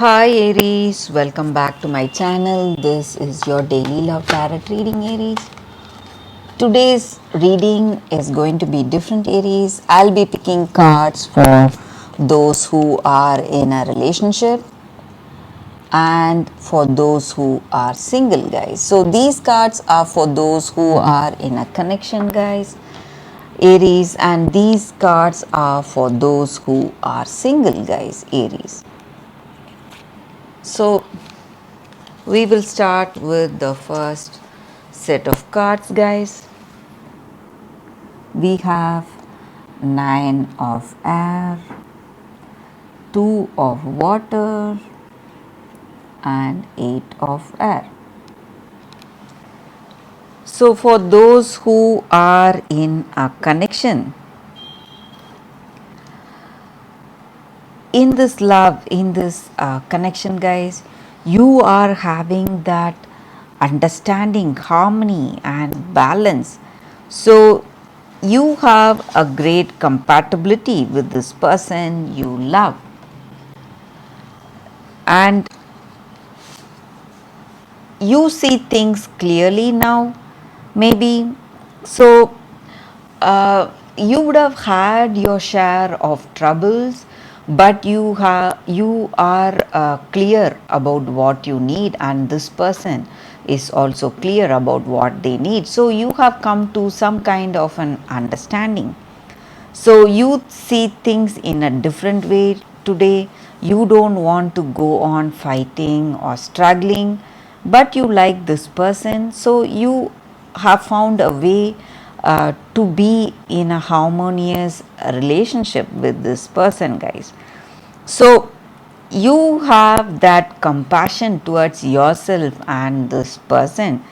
Hi Aries, welcome back to my channel. This is your daily love tarot reading, Aries. Today's reading is going to be different, Aries. I'll be picking cards for those who are in a relationship and for those who are single, guys. So these cards are for those who are in a connection, guys, Aries, and these cards are for those who are single, guys, Aries. So we will start with the first set of cards, guys. We have 9 of air, 2 of water, and 8 of air. So for those who are in a connection, in this love, in this connection, guys, you are having that understanding, harmony, and balance. So you have a great compatibility with this person you love, and you see things clearly now, maybe. So you would have had your share of troubles, but you are clear about what you need, and this person is also clear about what they need. So you have come to some kind of an understanding. So you see things in a different way today. You don't want to go on fighting or struggling, but you like this person. So you have found a way to be in a harmonious relationship with this person, guys. So you have that compassion towards yourself and this person.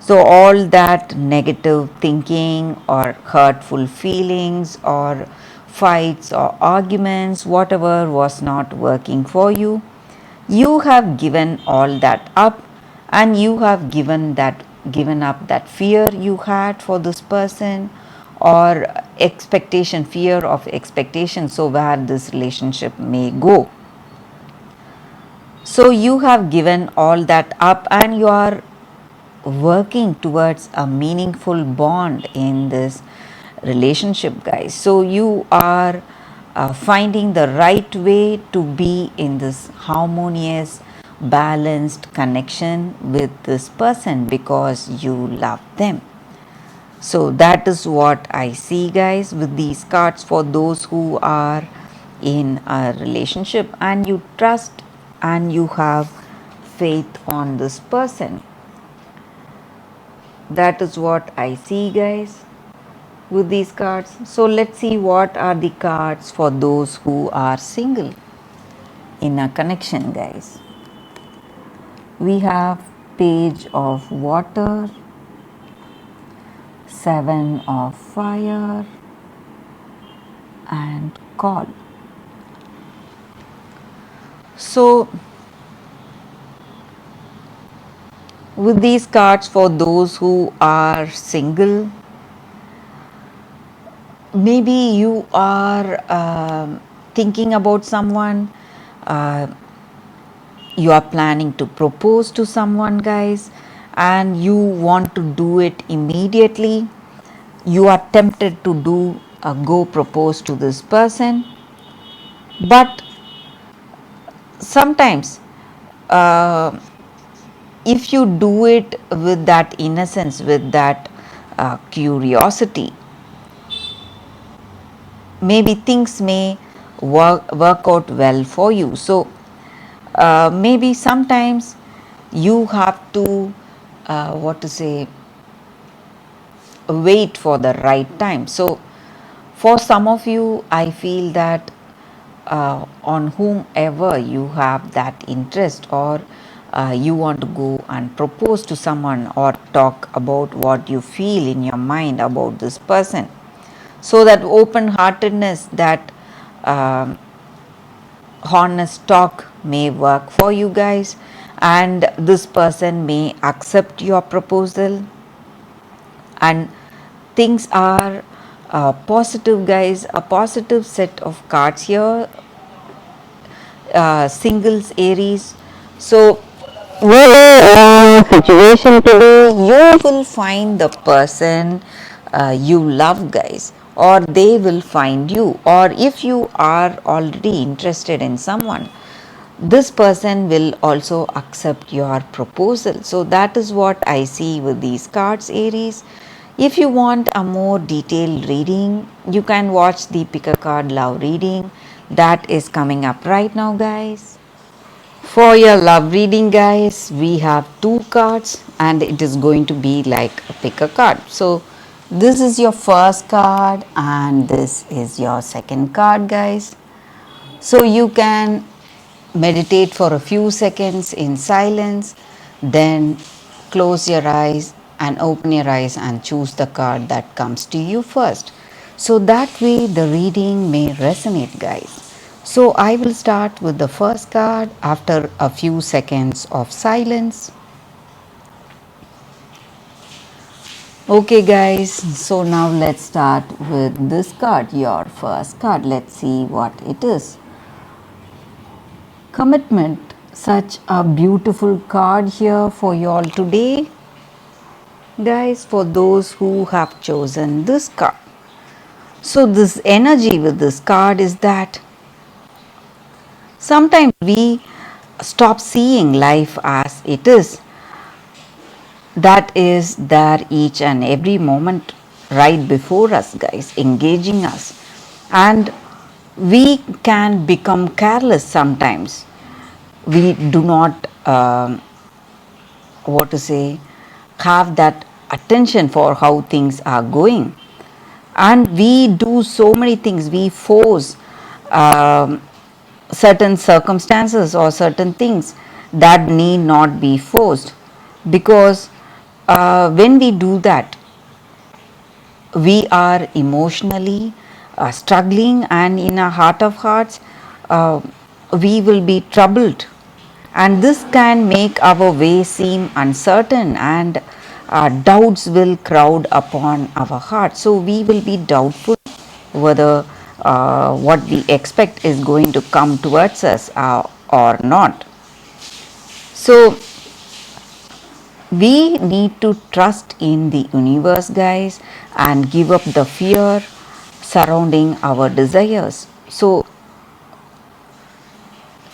So all that negative thinking or hurtful feelings or fights or arguments, whatever was not working for you, you have given all that up, and you have given up that fear you had for this person, or expectation, fear of expectation, so where this relationship may go. So you have given all that up, and you are working towards a meaningful bond in this relationship, guys. So you are finding the right way to be in this harmonious, balanced connection with this person because you love them. So that is what I see, guys, with these cards for those who are in a relationship and you trust and you have faith on this person. That is what I see, guys, with these cards. So let's see what are the cards for those who are single in a connection, guys. We have Page of Water, 7 of Fire, and Call. So with these cards for those who are single, maybe you are thinking about someone, uh, you are planning to propose to someone, guys, and you want to do it immediately. You are tempted to go propose to this person, but sometimes uh, if you do it with that innocence, with that curiosity, maybe things may work out well for you. So maybe sometimes you have to what to say, wait for the right time. So for some of you, I feel that on whomever you have that interest, or you want to go and propose to someone or talk about what you feel in your mind about this person, so that open heartedness, that um, honest talk may work for you, guys, and this person may accept your proposal, and things are positive, guys. A positive set of cards here. singles Aries. So, whatever situation today, you will find the person you love, guys, or they will find you. Or if you are already interested in someone, this person will also accept your proposal. So, that is what I see with these cards, Aries. If you want a more detailed reading, you can watch the Pick a Card Love reading that is coming up right now, guys. For your love reading, guys, we have two cards and it is going to be like a pick a card. So, this is your first card and this is your second card, guys. So, you can meditate for a few seconds in silence, then close your eyes and open your eyes and choose the card that comes to you first. So that way the reading may resonate, guys. So I will start with the first card after a few seconds of silence. Okay, guys, so now let's start with this card, your first card. Let's see what it is. Commitment, such a beautiful card here for you all today, guys, for those who have chosen this card. So this energy with this card is that sometimes we stop seeing life as it is, that is there each and every moment right before us, guys, engaging us, and we can become careless sometimes. We do not what to say, have that attention for how things are going, and we do so many things. We force certain circumstances or certain things that need not be forced, because when we do that, we are emotionally struggling, and in our heart of hearts we will be troubled, and this can make our way seem uncertain, and doubts will crowd upon our heart. So we will be doubtful whether what we expect is going to come towards us or not. So we need to trust in the universe, guys, and give up the fear surrounding our desires. So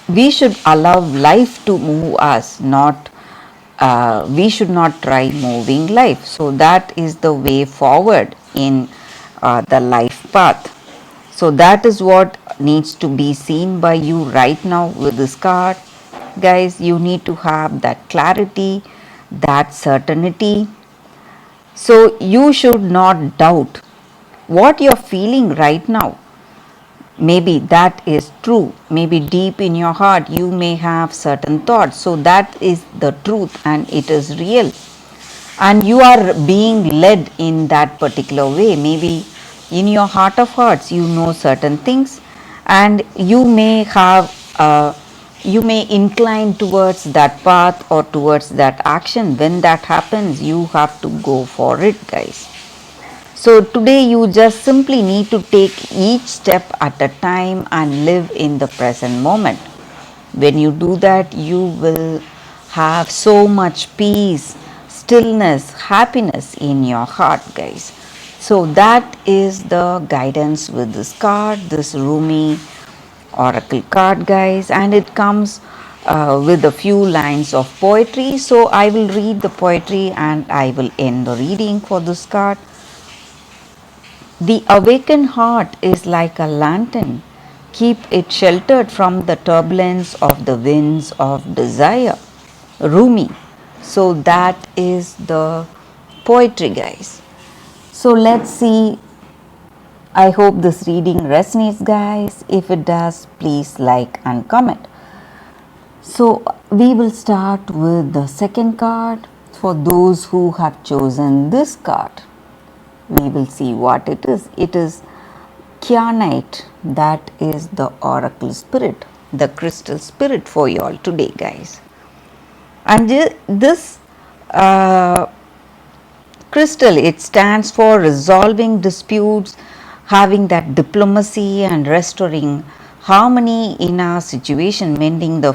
we should allow life to move us, not we should not try moving life. So that is the way forward in the life path. So that is what needs to be seen by you right now with this card, guys. You need to have that clarity, that certainty. So you should not doubt what you're feeling right now. Maybe that is true. Maybe deep in your heart you may have certain thoughts. So that is the truth and it is real. And you are being led in that particular way. Maybe in your heart of hearts you know certain things, and you may have you may incline towards that path or towards that action. When that happens, you have to go for it, guys. So today you just simply need to take each step at a time and live in the present moment. When you do that, you will have so much peace, stillness, happiness in your heart, guys. So that is the guidance with this card, this Rumi oracle card, guys, and it comes with a few lines of poetry. So I will read the poetry and I will end the reading for this card. The awakened heart is like a lantern. Keep it sheltered from the turbulence of the winds of desire. Rumi. So that is the poetry, guys. So let's see. I hope this reading resonates, guys. If it does, please like and comment. So we will start with the second card for those who have chosen this card. We will see what it is. It is Kyanite, that is the oracle spirit, the crystal spirit for you all today, guys. And this crystal, it stands for resolving disputes, having that diplomacy and restoring harmony in our situation, mending the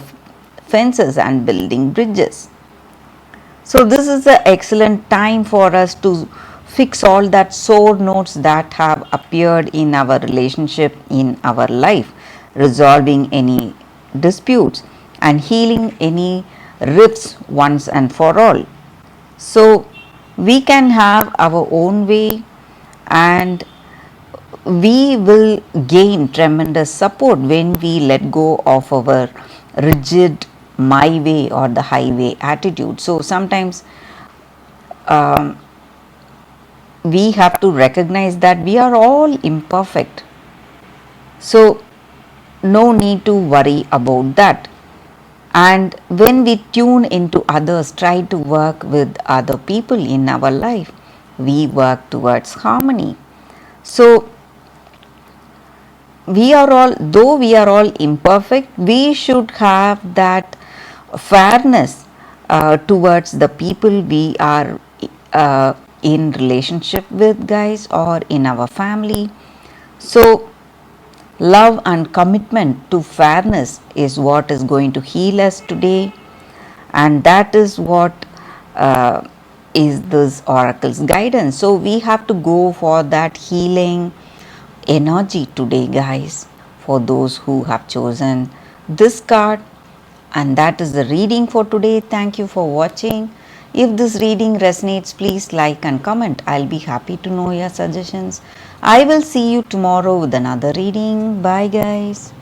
fences and building bridges. So, this is an excellent time for us to fix all that sore notes that have appeared in our relationship, in our life, resolving any disputes and healing any rifts once and for all. So, we can have our own way, and we will gain tremendous support when we let go of our rigid my way or the highway attitude. So, sometimes we have to recognize that we are all imperfect. So, no need to worry about that. And when we tune into others, try to work with other people in our life, we work towards harmony. So, though we are all imperfect, we should have that fairness towards the people we are in relationship with, guys, or in our family. So, love and commitment to fairness is what is going to heal us today, and that is what is this oracle's guidance. So, we have to go for that healing energy today, guys, for those who have chosen this card. And that is the reading for today. Thank you for watching. If this reading resonates, please like and comment. I'll be happy to know your suggestions. I will see you tomorrow with another reading. Bye, guys.